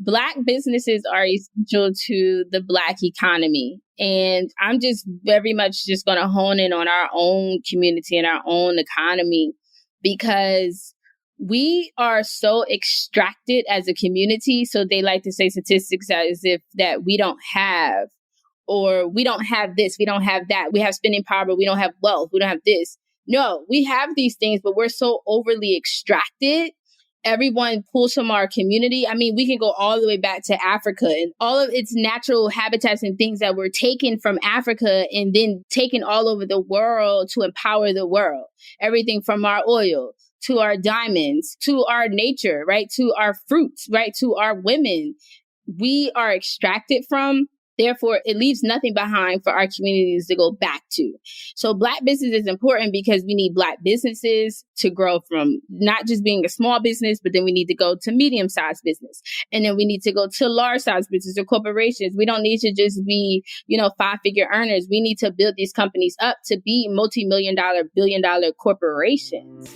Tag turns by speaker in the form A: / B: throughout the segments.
A: Black businesses are essential to the Black economy. And I'm just very much just going to hone in on our own community and our own economy, because we are so extracted as a community. So they like to say statistics as if that we don't have, or we don't have this, we don't have that. We have spending power, but we don't have wealth. We don't have this. No, we have these things, but we're so overly extracted. Everyone pulls from our community. I mean, we can go all the way back to Africa and all of its natural habitats and things that were taken from Africa and then taken all over the world to empower the world. Everything from our oil to our diamonds, to our nature, right? To our fruits, right? To our women. We are extracted from. Therefore, it leaves nothing behind for our communities to go back to. So Black business is important because we need Black businesses to grow from not just being a small business, but then we need to go to medium-sized business. And then we need to go to large-sized business or corporations. We don't need to just be, five-figure earners. We need to build these companies up to be multi-million-dollar, billion-dollar corporations.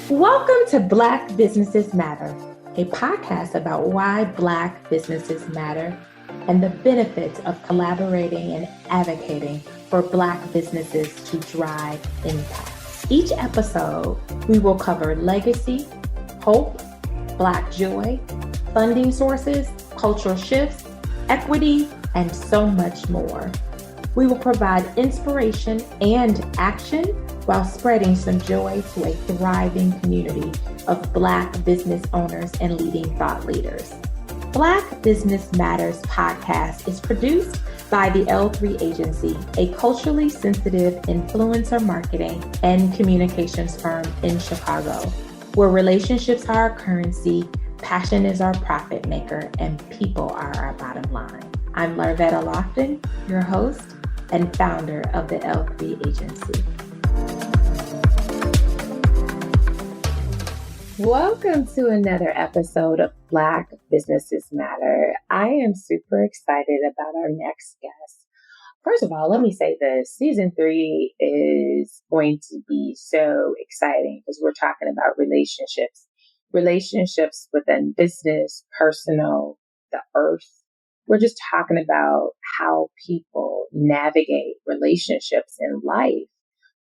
B: Welcome to Black Businesses Matter, a podcast about why Black businesses matter and the benefits of collaborating and advocating for Black businesses to drive impact. Each episode, we will cover legacy, hope, Black joy, funding sources, cultural shifts, equity, and so much more. We will provide inspiration and action while spreading some joy to a thriving community of Black business owners and leading thought leaders. Black Business Matters podcast is produced by the L3 Agency, a culturally sensitive influencer marketing and communications firm in Chicago, where relationships are our currency, passion is our profit maker, and people are our bottom line. I'm Larvetta Lofton, your host and founder of the L3 Agency. Welcome to another episode of Black Businesses Matter. I am super excited about our next guest. First of all, let me say this. Season 3 is going to be so exciting because we're talking about relationships within business, personal, the earth. We're just talking about how people navigate relationships in life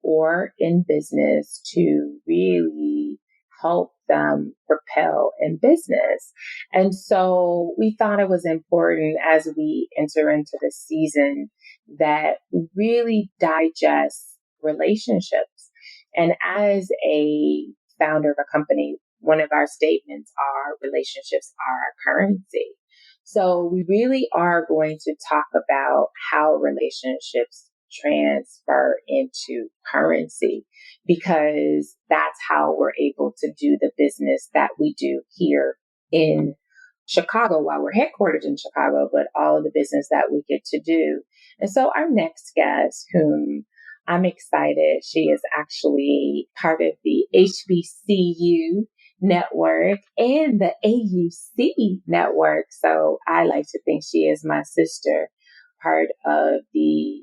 B: or in business to really help them propel in business. And so we thought it was important as we enter into the season that we really digest relationships. And as a founder of a company, one of our statements are relationships are our currency. So we really are going to talk about how relationships transfer into currency, because that's how we're able to do the business that we do here in Chicago while we're headquartered in Chicago, but all of the business that we get to do. And so our next guest, whom I'm excited, she is actually part of the HBCU network and the AUC network. So I like to think she is my sister, part of the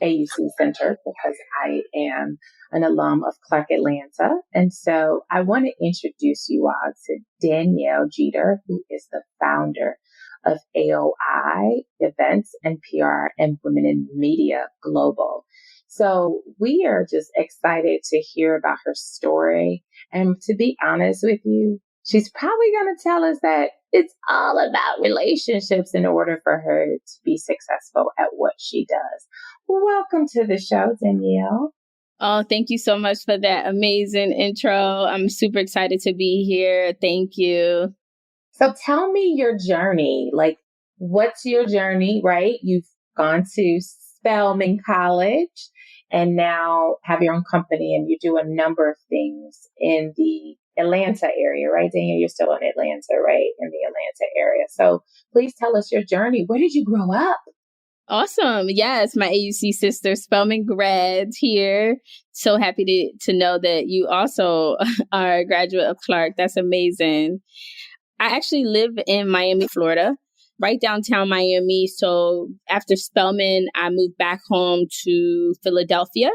B: AUC Center, because I am an alum of Clark Atlanta. And so I want to introduce you all to Danielle Jeter, who is the founder of AOI Events and PR and Women in Media Global. So we are just excited to hear about her story. And to be honest with you, she's probably going to tell us that it's all about relationships in order for her to be successful at what she does. Welcome to the show, Danielle.
A: Oh, thank you so much for that amazing intro. I'm super excited to be here. Thank you.
B: So tell me your journey. Like, what's your journey, right? You've gone to Spelman College and now have your own company, and you do a number of things in the Atlanta area, right? Danielle, you're still in Atlanta, right? In the Atlanta area. So please tell us your journey. Where did you grow up?
A: Awesome. Yes, my AUC sister, Spelman grad here. So happy to know that you also are a graduate of Clark. That's amazing. I actually live in Miami, Florida, right downtown Miami. So after Spelman, I moved back home to Philadelphia.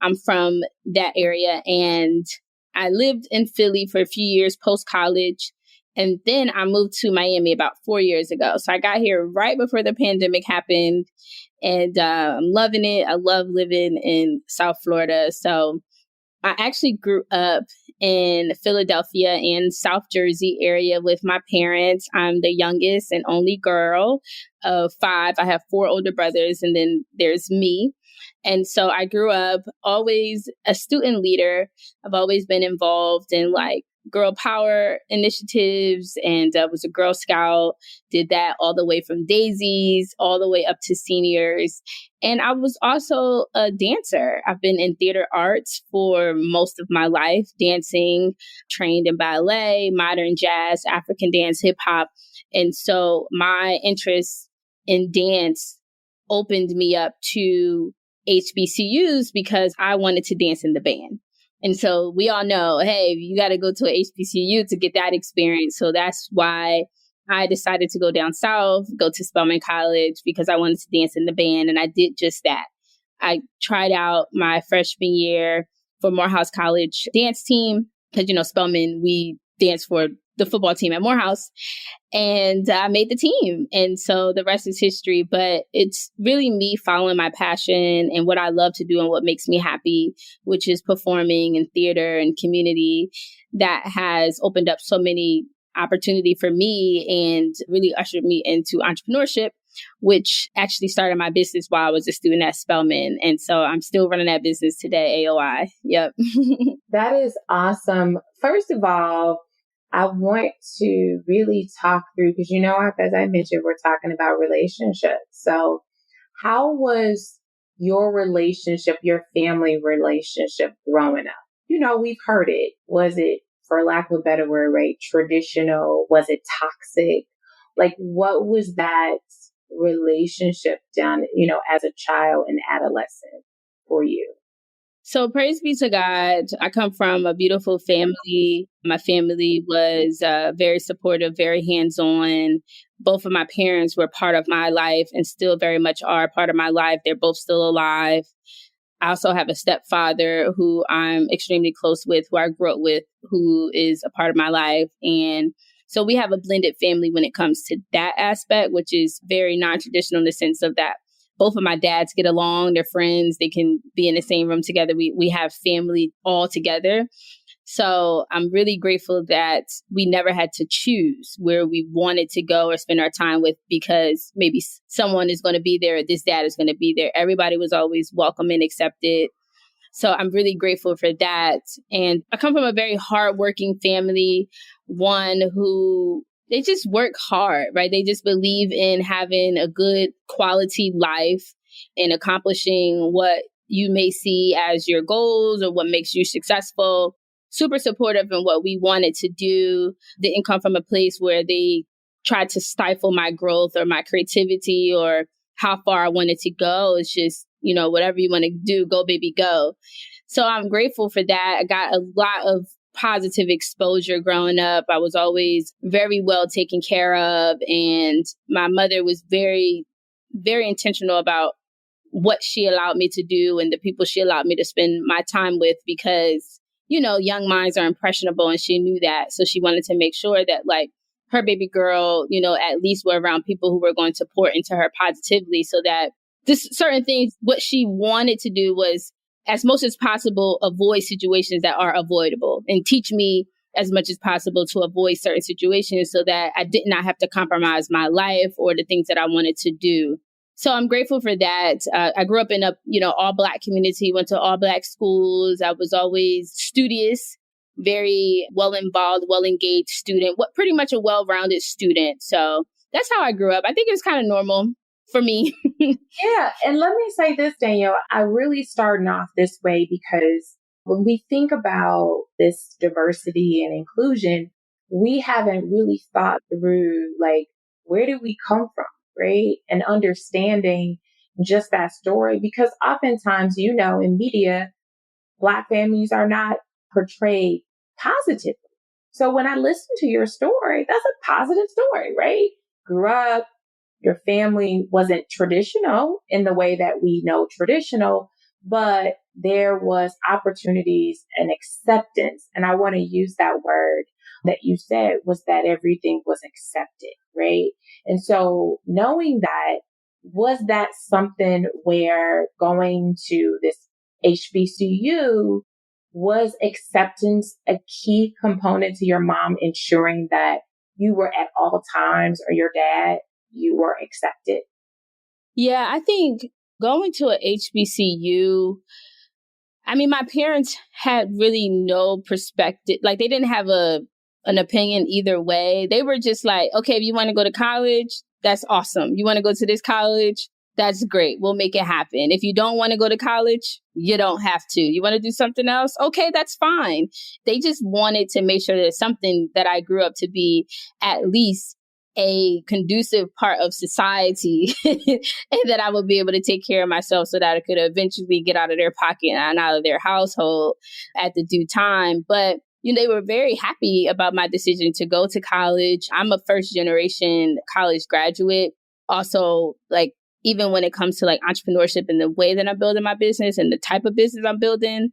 A: I'm from that area, and I lived in Philly for a few years post-college. And then I moved to Miami about 4 years ago. So I got here right before the pandemic happened, and I'm loving it. I love living in South Florida. So I actually grew up in Philadelphia and South Jersey area with my parents. I'm the youngest and only girl of five. I have four older brothers, and then there's me. And so I grew up always a student leader. I've always been involved in like girl power initiatives, and was a Girl Scout, did that all the way from daisies all the way up to seniors. And I was also a dancer. I've been in theater arts for most of my life, dancing, trained in ballet, modern jazz, African dance, hip hop. And so my interest in dance opened me up to HBCUs because I wanted to dance in the band. And so we all know, hey, you got to go to a HBCU to get that experience. So that's why I decided to go down south, go to Spelman College, because I wanted to dance in the band. And I did just that. I tried out my freshman year for Morehouse College dance team because, Spelman, we dance for the football team at Morehouse. And I made the team. And so the rest is history. But it's really me following my passion and what I love to do and what makes me happy, which is performing in theater and community, that has opened up so many opportunity for me and really ushered me into entrepreneurship, which actually started my business while I was a student at Spelman. And so I'm still running that business today, AOI. Yep.
B: That is awesome. First of all, I want to really talk through, because, as I mentioned, we're talking about relationships. So how was your relationship, your family relationship growing up? We've heard it. Was it, for lack of a better word, right, traditional? Was it toxic? Like, what was that relationship done, as a child and adolescent for you?
A: So praise be to God. I come from a beautiful family. My family was very supportive, very hands-on. Both of my parents were part of my life and still very much are part of my life. They're both still alive. I also have a stepfather who I'm extremely close with, who I grew up with, who is a part of my life. And so we have a blended family when it comes to that aspect, which is very non-traditional in the sense of that both of my dads get along, they're friends, they can be in the same room together. We have family all together. So I'm really grateful that we never had to choose where we wanted to go or spend our time with, because maybe someone is going to be there or this dad is going to be there. Everybody was always welcome and accepted. So I'm really grateful for that. And I come from a very hardworking family, one who they just work hard, right? They just believe in having a good quality life and accomplishing what you may see as your goals or what makes you successful. Super supportive in what we wanted to do. Didn't come from a place where they tried to stifle my growth or my creativity or how far I wanted to go. It's just, whatever you want to do, go, baby, go. So I'm grateful for that. I got a lot of positive exposure growing up. I was always very well taken care of. And my mother was very, very intentional about what she allowed me to do and the people she allowed me to spend my time with, because, young minds are impressionable, and she knew that. So she wanted to make sure that like her baby girl, at least were around people who were going to pour into her positively, so that this certain things, what she wanted to do was, as much as possible, avoid situations that are avoidable and teach me as much as possible to avoid certain situations so that I did not have to compromise my life or the things that I wanted to do. So I'm grateful for that. I grew up in a, all Black community, went to all Black schools. I was always studious, very well involved, well engaged student, pretty much a well-rounded student. So that's how I grew up. I think it was kind of normal for me.
B: Yeah. And let me say this, Danielle, I really started off this way because when we think about this diversity and inclusion, we haven't really thought through, like, where did we come from, right? And understanding just that story, because oftentimes, in media, Black families are not portrayed positively. So when I listen to your story, that's a positive story, right? Grew up, your family wasn't traditional in the way that we know traditional, but there was opportunities and acceptance. And I want to use that word that you said was that everything was accepted, right? And so knowing that, was that something where going to this HBCU, was acceptance a key component to your mom ensuring that you were at all times, or your dad, you were accepted?
A: Yeah, I think going to a HBCU, I mean, my parents had really no perspective. Like, they didn't have an opinion either way. They were just like, okay, if you want to go to college, that's awesome. You want to go to this college? That's great. We'll make it happen. If you don't want to go to college, you don't have to. You want to do something else? Okay, that's fine. They just wanted to make sure that it's something that I grew up to be at least a conducive part of society and that I would be able to take care of myself so that I could eventually get out of their pocket and out of their household at the due time. But they were very happy about my decision to go to college. I'm a first generation college graduate. Also, like, even when it comes to like entrepreneurship and the way that I'm building my business and the type of business I'm building,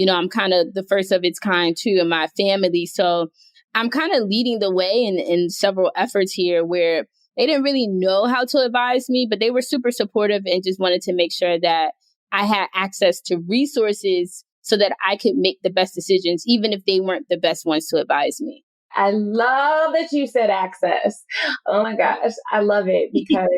A: I'm kind of the first of its kind too in my family. So I'm kind of leading the way in several efforts here where they didn't really know how to advise me, but they were super supportive and just wanted to make sure that I had access to resources so that I could make the best decisions, even if they weren't the best ones to advise me.
B: I love that you said access. Oh my gosh, I love it, because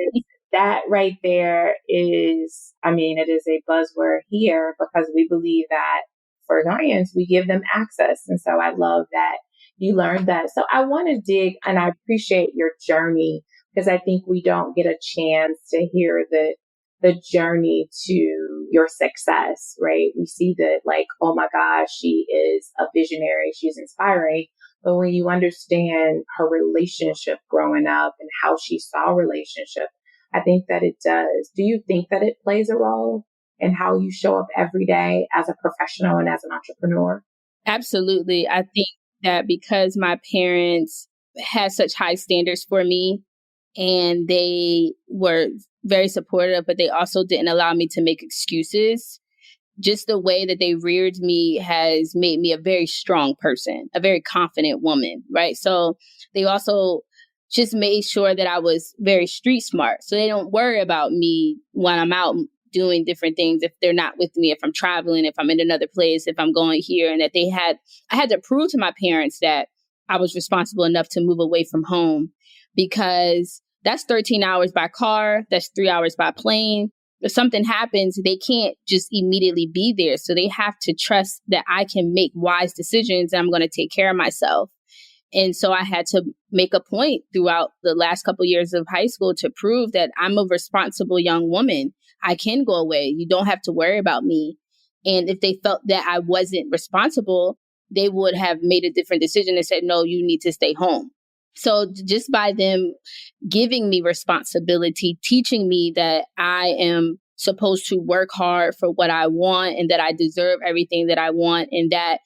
B: that right there is, I mean, it is a buzzword here because we believe that for clients, we give them access. And so I love that you learned that. So I want to dig, and I appreciate your journey, because I think we don't get a chance to hear the journey to your success, right? We see that like, oh my gosh, she is a visionary, she's inspiring. But when you understand her relationship growing up and how she saw relationship, I think that it does. Do you think that it plays a role in how you show up every day as a professional and as an entrepreneur?
A: Absolutely. I think that because my parents had such high standards for me and they were very supportive, but they also didn't allow me to make excuses. Just the way that they reared me has made me a very strong person, a very confident woman, right? So they also just made sure that I was very street smart. So they don't worry about me when I'm out doing different things, if they're not with me, if I'm traveling, if I'm in another place, if I'm going here, and that I had to prove to my parents that I was responsible enough to move away from home, because that's 13 hours by car, that's 3 hours by plane. If something happens, they can't just immediately be there. So they have to trust that I can make wise decisions and I'm going to take care of myself. And so I had to make a point throughout the last couple of years of high school to prove that I'm a responsible young woman. I can go away. You don't have to worry about me. And if they felt that I wasn't responsible, they would have made a different decision and said, no, you need to stay home. So just by them giving me responsibility, teaching me that I am supposed to work hard for what I want and that I deserve everything that I want and that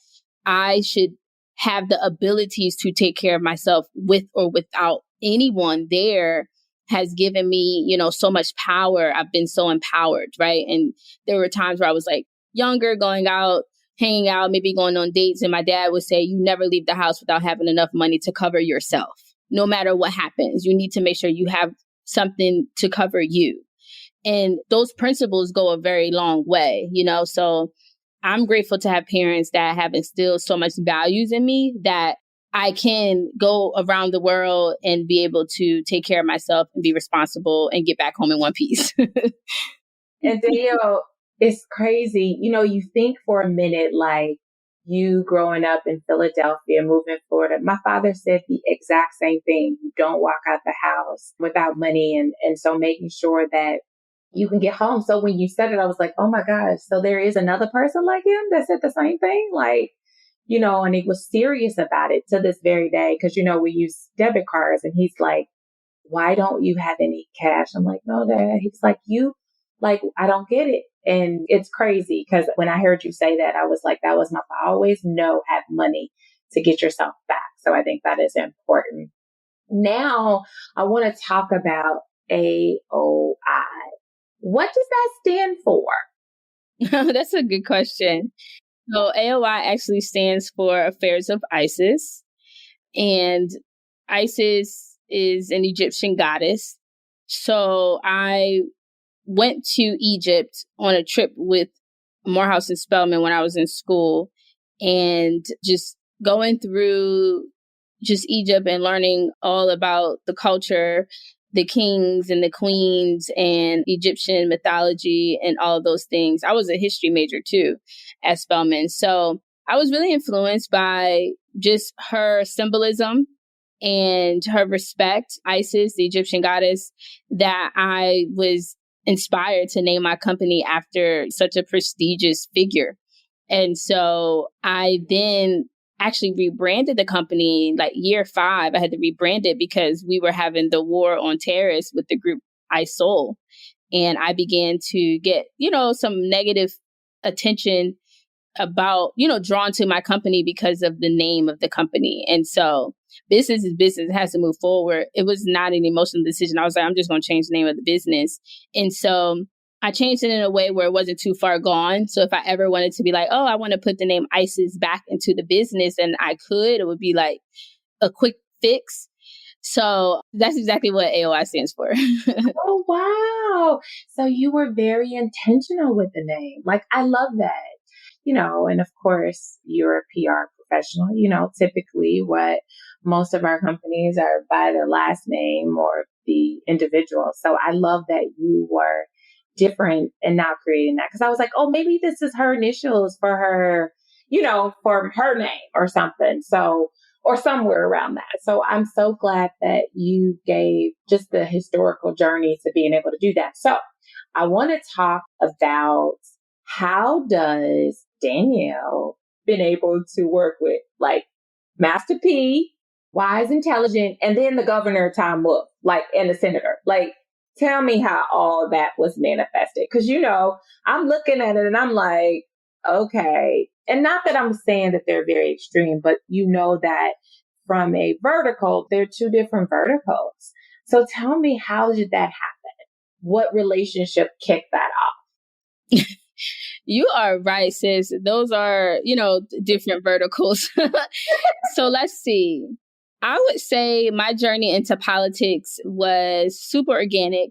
A: I should have the abilities to take care of myself with or without anyone there, has given me, so much power. I've been so empowered, right? And there were times where I was like younger, going out, hanging out, maybe going on dates. And my dad would say, you never leave the house without having enough money to cover yourself. No matter what happens, you need to make sure you have something to cover you. And those principles go a very long way, So I'm grateful to have parents that have instilled so much values in me that I can go around the world and be able to take care of myself and be responsible and get back home in one piece.
B: And Danielle, it's crazy. You think for a minute, like you growing up in Philadelphia, moving to Florida. My father said the exact same thing. You don't walk out the house without money. And so making sure that you can get home. So when you said it, I was like, oh my gosh. So there is another person like him that said the same thing. Like, and he was serious about it to this very day. Cause we use debit cards and he's like, why don't you have any cash? I'm like, no, Dad. He's like, I don't get it. And it's crazy because when I heard you say that, I was like, that was I always know have money to get yourself back. So I think that is important. Now I want to talk about AOI. What does that stand for?
A: That's a good question. So AOI actually stands for Affairs of ISIS. And Isis is an Egyptian goddess. So I went to Egypt on a trip with Morehouse and Spelman when I was in school, and just going through just Egypt and learning all about the culture, the kings and the queens and Egyptian mythology and all of those things. I was a history major too at Spelman. So I was really influenced by just her symbolism and her respect, Isis, the Egyptian goddess, that I was inspired to name my company after such a prestigious figure. And so I then actually rebranded the company like year 5. I had to rebrand it because we were having the war on terrorists with the group ISIL. And I began to get, some negative attention about, drawn to my company because of the name of the company. And so business is business. It has to move forward. It was not an emotional decision. I was like, I'm just going to change the name of the business. And so I changed it in a way where it wasn't too far gone. So if I ever wanted to be like, oh, I want to put the name Isis back into the business, and I could, it would be like a quick fix. So that's exactly what AOI stands for.
B: Oh, wow. So you were very intentional with the name. Like, I love that. And of course, you're a PR professional. Typically what most of our companies are by their last name or the individual. So I love that you were different and not creating that. Because I was like, oh, maybe this is her initials for her, for her name or something. So, or somewhere around that. So I'm so glad that you gave just the historical journey to being able to do that. So I want to talk about, how does Danielle been able to work with like Master P, wise, intelligent, and then the governor Tom Wolf, and the senator? Like, tell me how all that was manifested. Because, I'm looking at it and I'm like, okay. And not that I'm saying that they're very extreme, but that from a vertical, they're two different verticals. So tell me, how did that happen? What relationship kicked that off?
A: You are right, sis. Those are, different verticals. So let's see. I would say my journey into politics was super organic.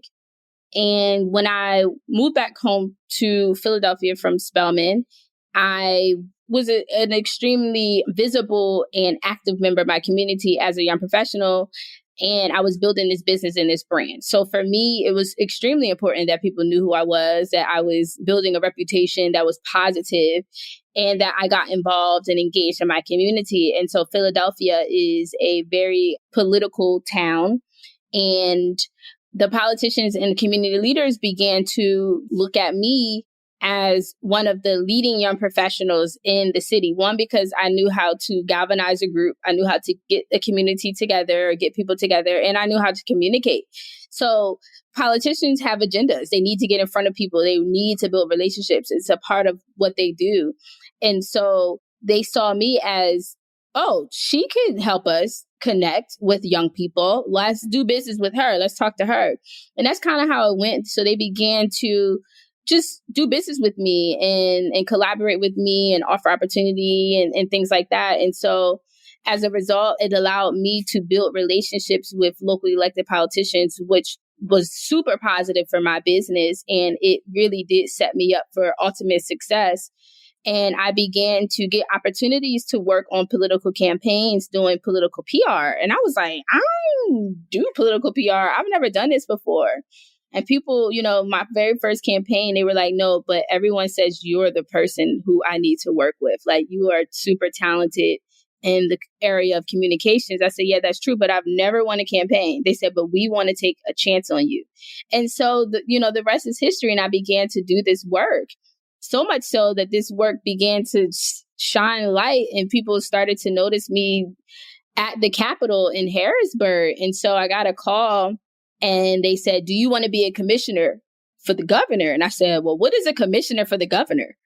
A: And when I moved back home to Philadelphia from Spelman, I was an extremely visible and active member of my community as a young professional. And I was building this business and this brand. So for me, it was extremely important that people knew who I was, that I was building a reputation that was positive, and that I got involved and engaged in my community. And so Philadelphia is a very political town. And the politicians and community leaders began to look at me as one of the leading young professionals in the city. One, because I knew how to galvanize a group. I knew how to get a community together, get people together, and I knew how to communicate. So politicians have agendas. They need to get in front of people. They need to build relationships. It's a part of what they do. And so they saw me as, oh, she could help us connect with young people. Let's do business with her. Let's talk to her. And that's kind of how it went. So they began to just do business with me and collaborate with me and offer opportunity and things like that. And so as a result, it allowed me to build relationships with locally elected politicians, which was super positive for my business. And it really did set me up for ultimate success. And I began to get opportunities to work on political campaigns, doing political PR. And I was like, I don't do political PR. I've never done this before. And people, my very first campaign, they were like, no, but everyone says you're the person who I need to work with. Like, you are super talented in the area of communications. I said, yeah, that's true, but I've never won a campaign. They said, but we want to take a chance on you. And so, the rest is history. And I began to do this work. So much so that this work began to shine light and people started to notice me at the Capitol in Harrisburg. And so I got a call and they said, do you want to be a commissioner for the governor? And I said, well, what is a commissioner for the governor?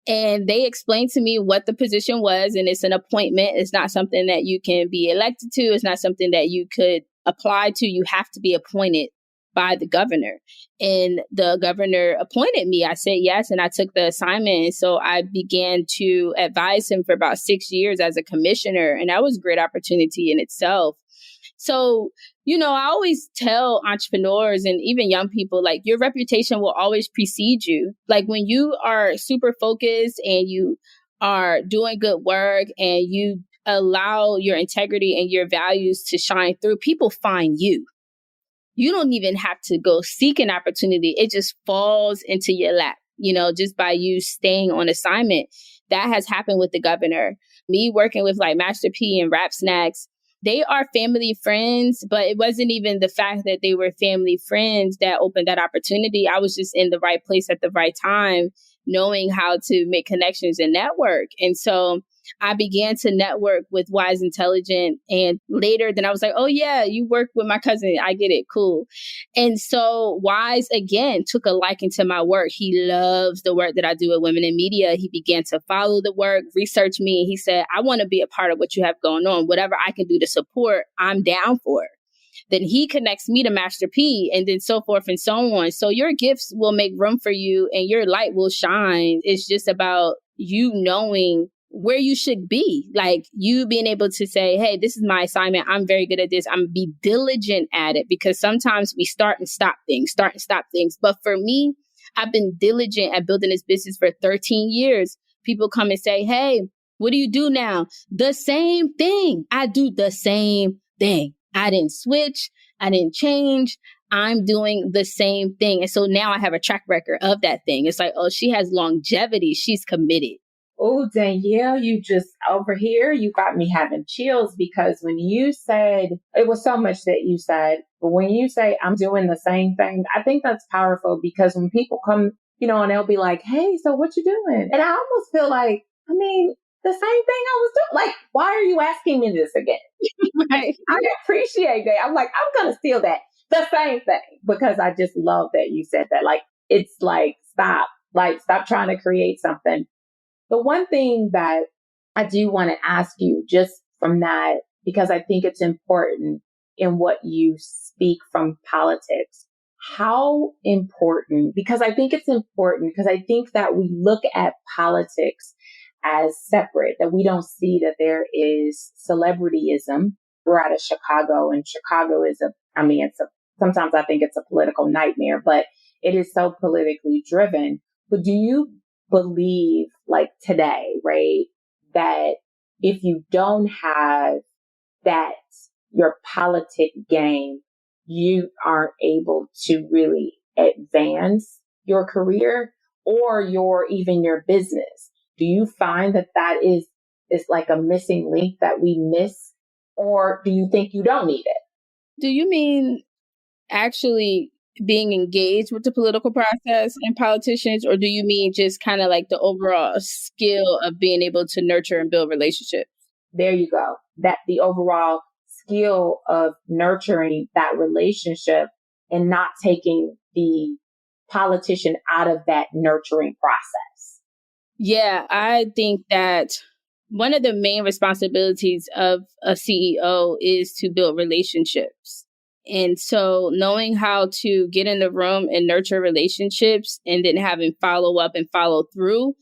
A: And they explained to me what the position was. And it's an appointment. It's not something that you can be elected to. It's not something that you could apply to. You have to be appointed by the governor. And the governor appointed me. I said yes, and I took the assignment. And so I began to advise him for about 6 years as a commissioner. And that was a great opportunity in itself. So, I always tell entrepreneurs and even young people, like, your reputation will always precede you. Like, when you are super focused and you are doing good work and you allow your integrity and your values to shine through, people find you. You don't even have to go seek an opportunity. It just falls into your lap, just by you staying on assignment. That has happened with the governor. Me working with like Master P and Rap Snacks, they are family friends, but it wasn't even the fact that they were family friends that opened that opportunity. I was just in the right place at the right time, knowing how to make connections and network. And so I began to network with Wise Intelligent. And later, then I was like, oh, yeah, you work with my cousin. I get it. Cool. And so Wise, again, took a liking to my work. He loves the work that I do with women in media. He began to follow the work, research me. And he said, I want to be a part of what you have going on. Whatever I can do to support, I'm down for it. Then he connects me to Master P, and then so forth and so on. So your gifts will make room for you and your light will shine. It's just about you knowing where you should be, like you being able to say, hey, this is my assignment. I'm very good at this. I'm gonna be diligent at it, because sometimes we start and stop things. But for me, I've been diligent at building this business for 13 years. People come and say, hey, what do you do now? The same thing. I do the same thing. I didn't switch. I didn't change. I'm doing the same thing. And so now I have a track record of that thing. It's like, oh, she has longevity. She's committed.
B: Oh, Danielle, you just over here, you got me having chills, because when you said, it was so much that you said, but when you say I'm doing the same thing, I think that's powerful, because when people come, and they'll be like, hey, so what you doing? And I almost feel like, the same thing I was doing. Like, why are you asking me this again?
A: Right.
B: I appreciate that. I'm like, I'm going to steal that. The same thing, because I just love that you said that. Like, it's like, stop trying to create something. The one thing that I do want to ask you just from that, because I think it's important in what you speak from politics, how important, because I think it's important, because I think that we look at politics as separate, that we don't see that there is celebrityism. We're out of Chicago, and Chicago is sometimes I think it's a political nightmare, but it is so politically driven. But do you believe, like today, right, that if you don't have that, your politic game, you aren't able to really advance your career or even your business? Do you find that is like a missing link that we miss, or do you think you don't need it?
A: Do you mean actually being engaged with the political process and politicians, or do you mean just kind of like the overall skill of being able to nurture and build relationships?
B: There you go. That the overall skill of nurturing that relationship and not taking the politician out of that nurturing process.
A: Yeah, I think that one of the main responsibilities of a CEO is to build relationships. And so knowing how to get in the room and nurture relationships and then having follow up and follow through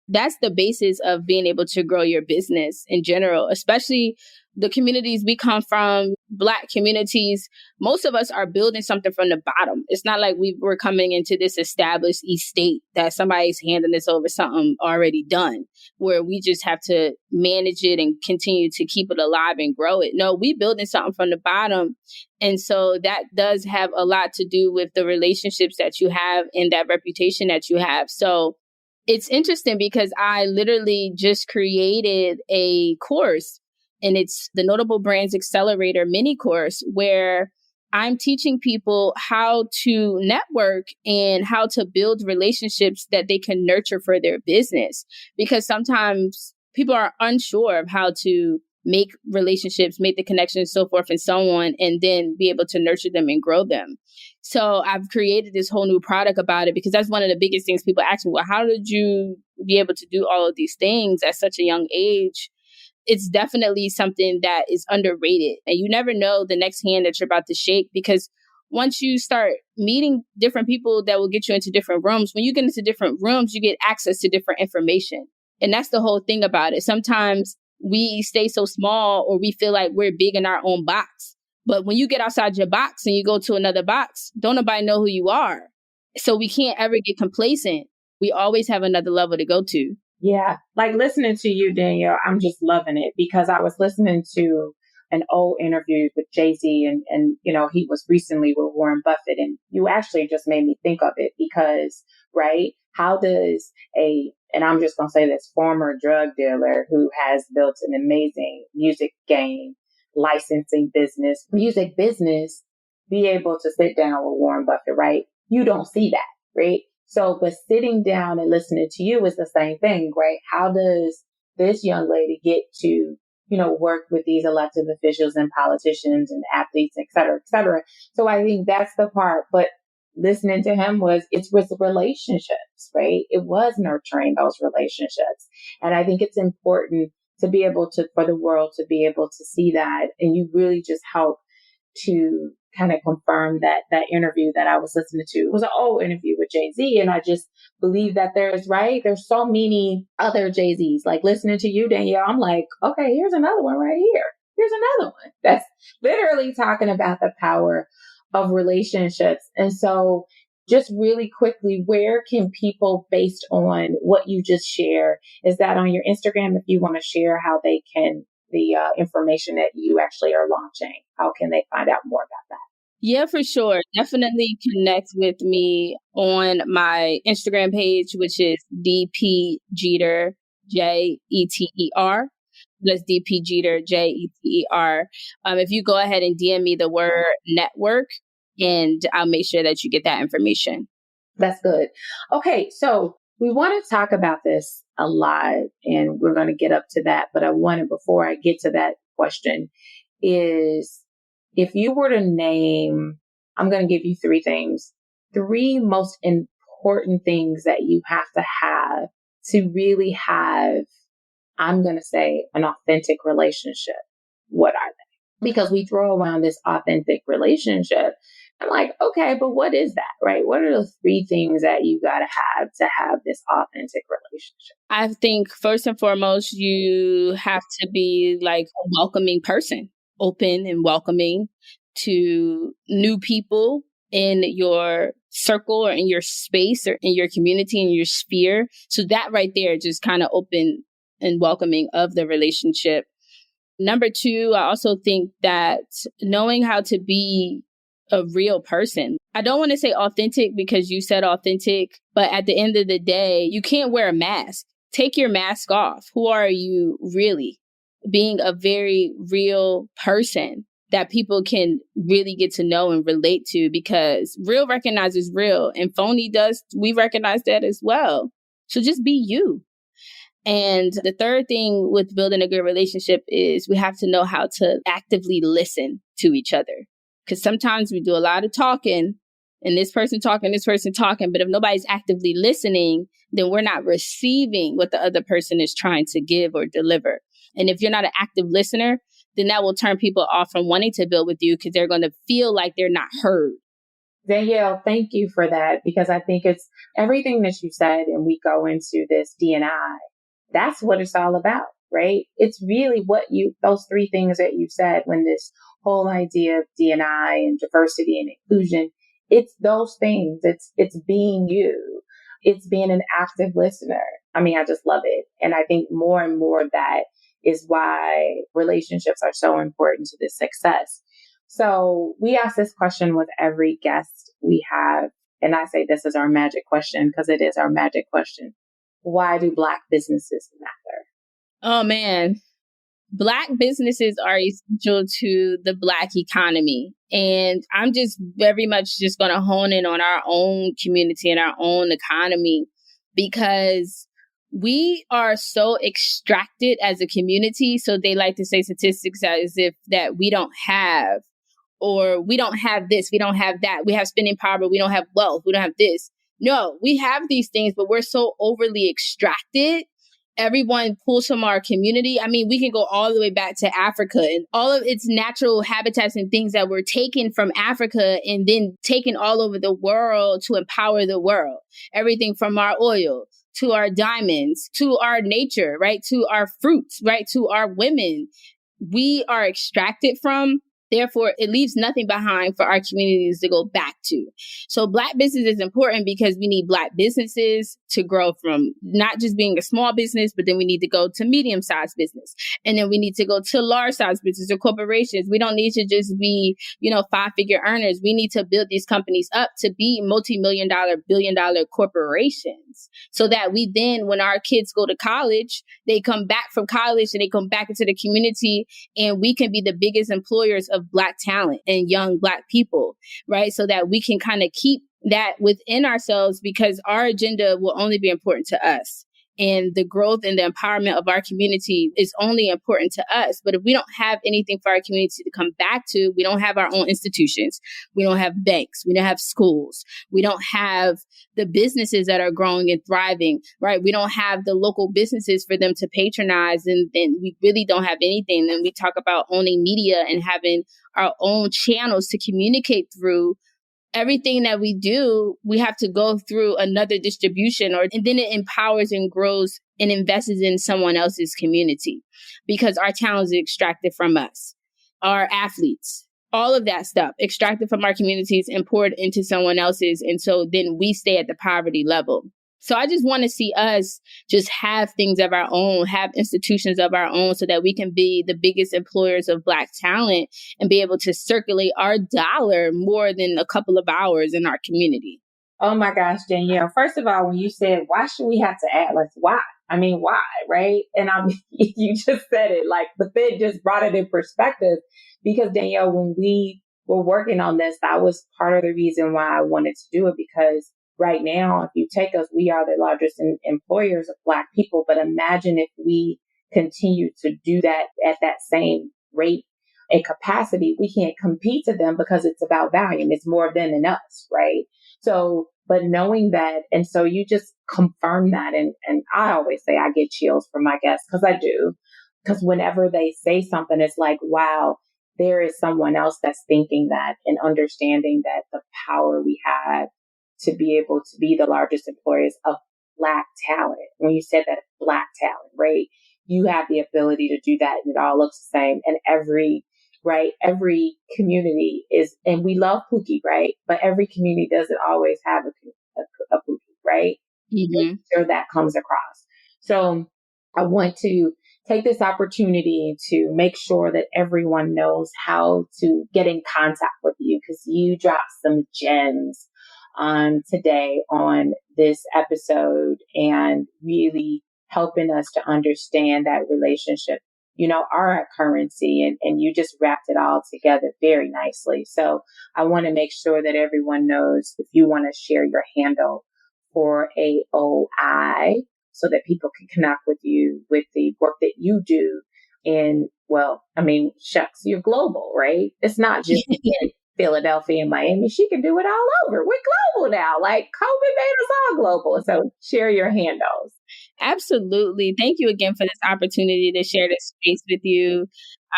A: that's the basis of being able to grow your business in general, especially the communities we come from, Black communities. Most of us are building something from the bottom. It's not like we're coming into this established estate that somebody's handing us over something already done, where we just have to manage it and continue to keep it alive and grow it. No, we building something from the bottom. And so that does have a lot to do with the relationships that you have and that reputation that you have. So it's interesting because I literally just created a course, and it's the Notable Brands Accelerator mini course, where I'm teaching people how to network and how to build relationships that they can nurture for their business. Because sometimes people are unsure of how to make relationships, make the connections, so forth and so on, and then be able to nurture them and grow them. So I've created this whole new product about it, because that's one of the biggest things people ask me. Well, how did you be able to do all of these things at such a young age? It's definitely something that is underrated. And you never know the next hand that you're about to shake, because once you start meeting different people that will get you into different rooms, when you get into different rooms, you get access to different information. And that's the whole thing about it. Sometimes we stay so small or we feel like we're big in our own box. But when you get outside your box and you go to another box, don't nobody know who you are. So we can't ever get complacent. We always have another level to go to.
B: Yeah. Like listening to you, Danielle, I'm just loving it because I was listening to an old interview with Jay-Z and, you know, he was recently with Warren Buffett, and you actually just made me think of it because, right? How does and I'm just going to say this, former drug dealer who has built an amazing music game, licensing business, music business, be able to sit down with Warren Buffett, right? You don't see that, right? So, but sitting down and listening to you is the same thing, right? How does this young lady get to, you know, work with these elected officials and politicians and athletes, et cetera, et cetera? So I think that's the part. But listening to him it's with relationships, right? It was nurturing those relationships. And I think it's important to be able to, for the world to be able to see that. And you really just help to kind of confirm that interview that I was listening to. It was an old interview with Jay-Z. And I just believe that there's so many other Jay-Z's. Like listening to you, Danielle, I'm like, okay, here's another one right here. Here's another one that's literally talking about the power of relationships. And so just really quickly, where can people, based on what you just shared, is that on your Instagram, if you want to share how they can, the information that you actually are launching, how can they find out more about that?
A: Yeah, for sure. Definitely connect with me on my Instagram page, which is DP Jeter, Jeter. That's DP Jeter, Jeter. If you go ahead and DM me the word network, and I'll make sure that you get that information.
B: That's good. Okay, so we want to talk about this a lot, and we're going to get up to that. But I wanted, before I get to that question, is if you were to name, I'm going to give you three things, three most important things that you have to really have, I'm going to say, an authentic relationship. What are they? Because we throw around this authentic relationship. I'm like, okay, but what is that, right? What are the three things that you got to have this authentic relationship?
A: I think first and foremost, you have to be like a welcoming person, open and welcoming to new people in your circle or in your space or in your community, in your sphere. So that right there, just kind of open and welcoming of the relationship. Number two, I also think that knowing how to be a real person. I don't want to say authentic because you said authentic, but at the end of the day, you can't wear a mask. Take your mask off. Who are you really? Being a very real person that people can really get to know and relate to, because real recognizes real and phony does. We recognize that as well. So just be you. And the third thing with building a good relationship is we have to know how to actively listen to each other. Because sometimes we do a lot of talking and this person talking, but if nobody's actively listening, then we're not receiving what the other person is trying to give or deliver. And if you're not an active listener, then that will turn people off from wanting to build with you because they're going to feel like they're not heard.
B: Danielle, thank you for that, because I think it's everything that you said, and we go into this D&I. That's what it's all about, right? It's really those three things that you said when this whole idea of D&I and diversity and inclusion, it's those things. It's being you. It's being an active listener. I mean, I just love it. And I think more and more that is why relationships are so important to this success. So we ask this question with every guest we have. And I say this is our magic question because it is our magic question. Why do Black businesses matter?
A: Oh, man. Black businesses are essential to the Black economy. And I'm just very much just going to hone in on our own community and our own economy, because we are so extracted as a community. So they like to say statistics as if that we don't have, or we don't have this, we don't have that. We have spending power, but we don't have wealth. We don't have this. No, we have these things, but we're so overly extracted. everyone pulls from our community. I mean, we can go all the way back to Africa and all of its natural habitats and things that were taken from Africa and then taken all over the world to empower the world. Everything from our oil to our diamonds, to our nature, right? To our fruits, right? To our women. We are extracted from. Therefore, it leaves nothing behind for our communities to go back to. So Black business is important because we need Black businesses to grow from not just being a small business, but then we need to go to medium-sized business. And then we need to go to large-sized business or corporations. We don't need to just be, 5-figure earners. We need to build these companies up to be multi-million-dollar, billion-dollar corporations so that we then, when our kids go to college, they come back from college and they come back into the community and we can be the biggest employers of Black talent and young Black people, right? So that we can kind of keep that within ourselves because our agenda will only be important to us. And the growth and the empowerment of our community is only important to us. But if we don't have anything for our community to come back to, we don't have our own institutions. We don't have banks. We don't have schools. We don't have the businesses that are growing and thriving, right? We don't have the local businesses for them to patronize. And we really don't have anything. Then we talk about owning media and having our own channels to communicate through. Everything that we do, we have to go through another distribution and then it empowers and grows and invests in someone else's community because our talent is extracted from us, our athletes, all of that stuff extracted from our communities and poured into someone else's. And so then we stay at the poverty level. So I just want to see us just have things of our own, have institutions of our own so that we can be the biggest employers of Black talent and be able to circulate our dollar more than a couple of hours in our community.
B: Oh my gosh, Danielle. First of all, when you said, why should we have to Atlas? Why? I mean, why? Right? And you just said it but then just brought it in perspective because Danielle, when we were working on this, that was part of the reason why I wanted to do it because right now, if you take us, we are the largest employers of Black people. But imagine if we continue to do that at that same rate and capacity, we can't compete to them because it's about volume. It's more them than us, right? So, but knowing that, and so you just confirm that. And I always say I get chills from my guests because I do. Because whenever they say something, it's like, wow, there is someone else that's thinking that and understanding that the power we have to be able to be the largest employers of Black talent. When you said that Black talent, right? You have the ability to do that and it all looks the same. And every community is, and we love Pookie, right? But every community doesn't always have a Pookie, right? Mm-hmm. Sure that comes across. So I want to take this opportunity to make sure that everyone knows how to get in contact with you because you dropped some gems today on this episode and really helping us to understand that relationship, our currency and you just wrapped it all together very nicely. So I want to make sure that everyone knows if you want to share your handle for AOI so that people can connect with you with the work that you do shucks, you're global, right? It's not just Philadelphia and Miami. She can do it all over. We're global now. Like COVID made us all global. So share your handles.
A: Absolutely. Thank you again for this opportunity to share this space with you.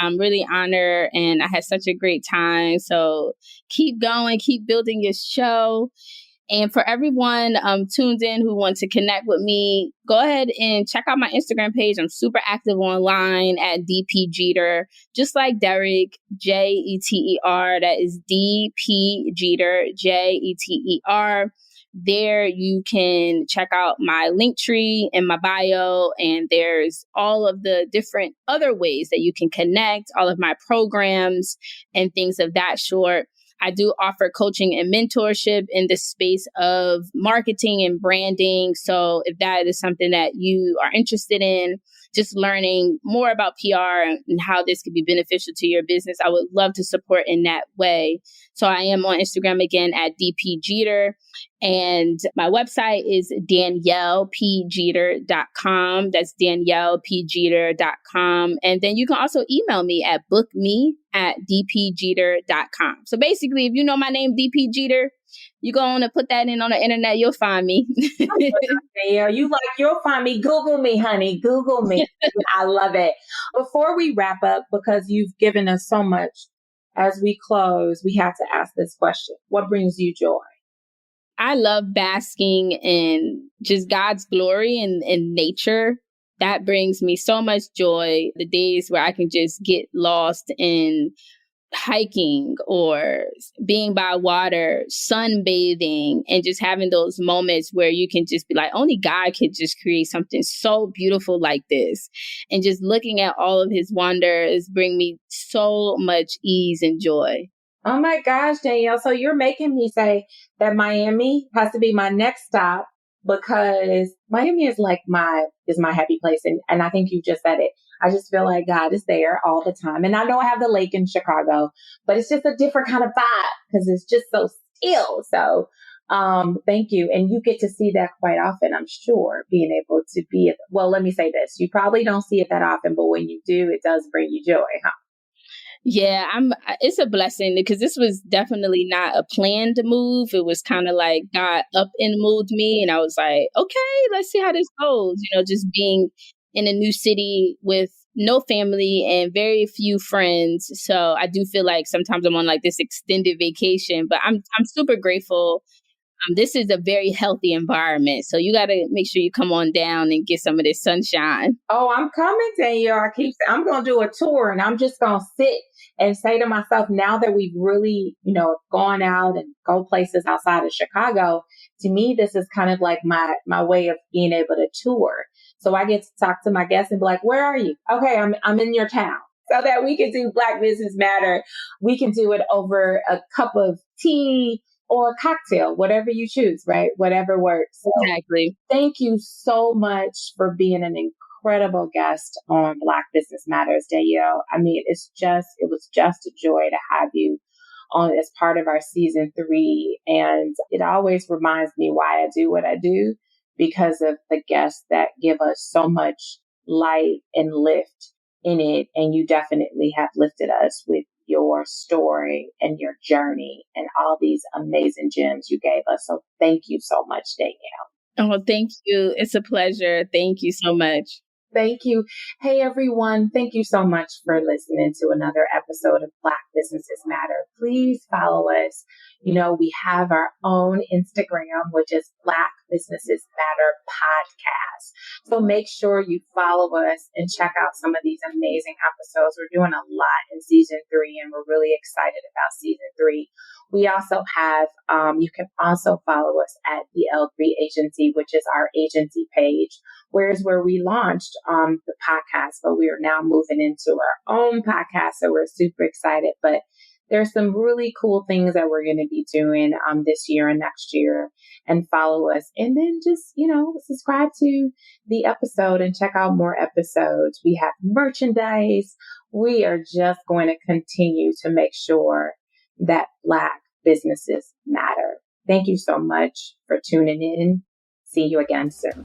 A: I'm really honored and I had such a great time. So keep going, keep building your show. And for everyone tuned in who wants to connect with me, go ahead and check out my Instagram page. I'm super active online at DP Jeter, just like Derek, Jeter. That is DP Jeter, Jeter. There you can check out my link tree in my bio, and there's all of the different other ways that you can connect, all of my programs and things of that sort. I do offer coaching and mentorship in the space of marketing and branding. So if that is something that you are interested in, just learning more about PR and how this could be beneficial to your business, I would love to support in that way. So I am on Instagram again at DP Jeter. And my website is DaniellePjeter.com. That's DaniellePjeter.com. And then you can also email me at bookme@dpjeter.com. So basically, if you know my name, DP Jeter, you go on and put that in on the internet, you'll find me.
B: Yeah, you'll find me. Google me, honey. Google me. I love it. Before we wrap up, because you've given us so much, as we close, we have to ask this question. What brings you joy?
A: I love basking in just God's glory and nature. That brings me so much joy. The days where I can just get lost in hiking or being by water, sunbathing, and just having those moments where you can just be like, only God could just create something so beautiful like this. And just looking at all of his wonders bring me so much ease and joy.
B: Oh my gosh, Danielle. So you're making me say that Miami has to be my next stop, because Miami is like my happy place. And I think you just said it. I just feel like God is there all the time. And I know I have the lake in Chicago, but it's just a different kind of vibe because it's just so still. So thank you. And you get to see that quite often, I'm sure, being able to be, well, let me say this. You probably don't see it that often, but when you do, it does bring you joy, huh?
A: Yeah, it's a blessing because this was definitely not a planned move. It was kind of like God up and moved me. And I was like, okay, let's see how this goes. Just being in a new city with no family and very few friends. So I do feel like sometimes I'm on like this extended vacation, but I'm super grateful. This is a very healthy environment. So you got to make sure you come on down and get some of this sunshine.
B: Oh, I'm coming, Danielle. I'm going to do a tour, and I'm just going to sit and say to myself, now that we've really, gone out and go places outside of Chicago, to me, this is kind of like my way of being able to tour. So I get to talk to my guests and be like, where are you? Okay, I'm in your town. So that we can do Black Business Matter. We can do it over a cup of tea or a cocktail, whatever you choose, right? Whatever works. So
A: exactly.
B: Thank you so much for being an incredible guest on Black Business Matters, Danielle. I mean, it was just a joy to have you on as part of our season 3. And it always reminds me why I do what I do, because of the guests that give us so much light and lift in it. And you definitely have lifted us with your story and your journey and all these amazing gems you gave us. So thank you so much, Danielle.
A: Oh, thank you. It's a pleasure. Thank you so much.
B: Thank you. Hey, everyone. Thank you so much for listening to another episode of Black Businesses Matter. Please follow us. We have our own Instagram, which is Black Businesses Matter Podcast. So make sure you follow us and check out some of these amazing episodes. We're doing a lot in season 3, and we're really excited about season 3. We also have, you can also follow us at the L3 Agency, which is our agency page, where we launched the podcast, but we are now moving into our own podcast. So we're super excited, but there's some really cool things that we're going to be doing this year and next year. And follow us, and then just, subscribe to the episode and check out more episodes. We have merchandise. We are just going to continue to make sure that Black businesses matter. Thank you so much for tuning in. See you again soon.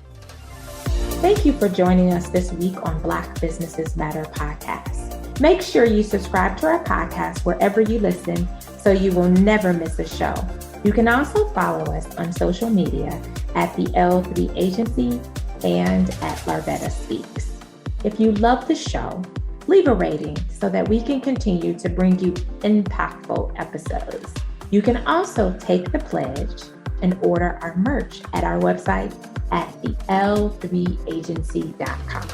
B: Thank you for joining us this week on Black Businesses Matter podcast. Make sure you subscribe to our podcast wherever you listen so you will never miss a show. You can also follow us on social media at the L3 Agency and at Larvetta Speaks. If you love the show, leave a rating so that we can continue to bring you impactful episodes. You can also take the pledge and order our merch at our website at thell3agency.com.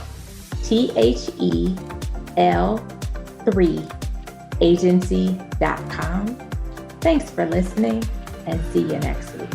B: THEL3agency.com. Thanks for listening, and see you next week.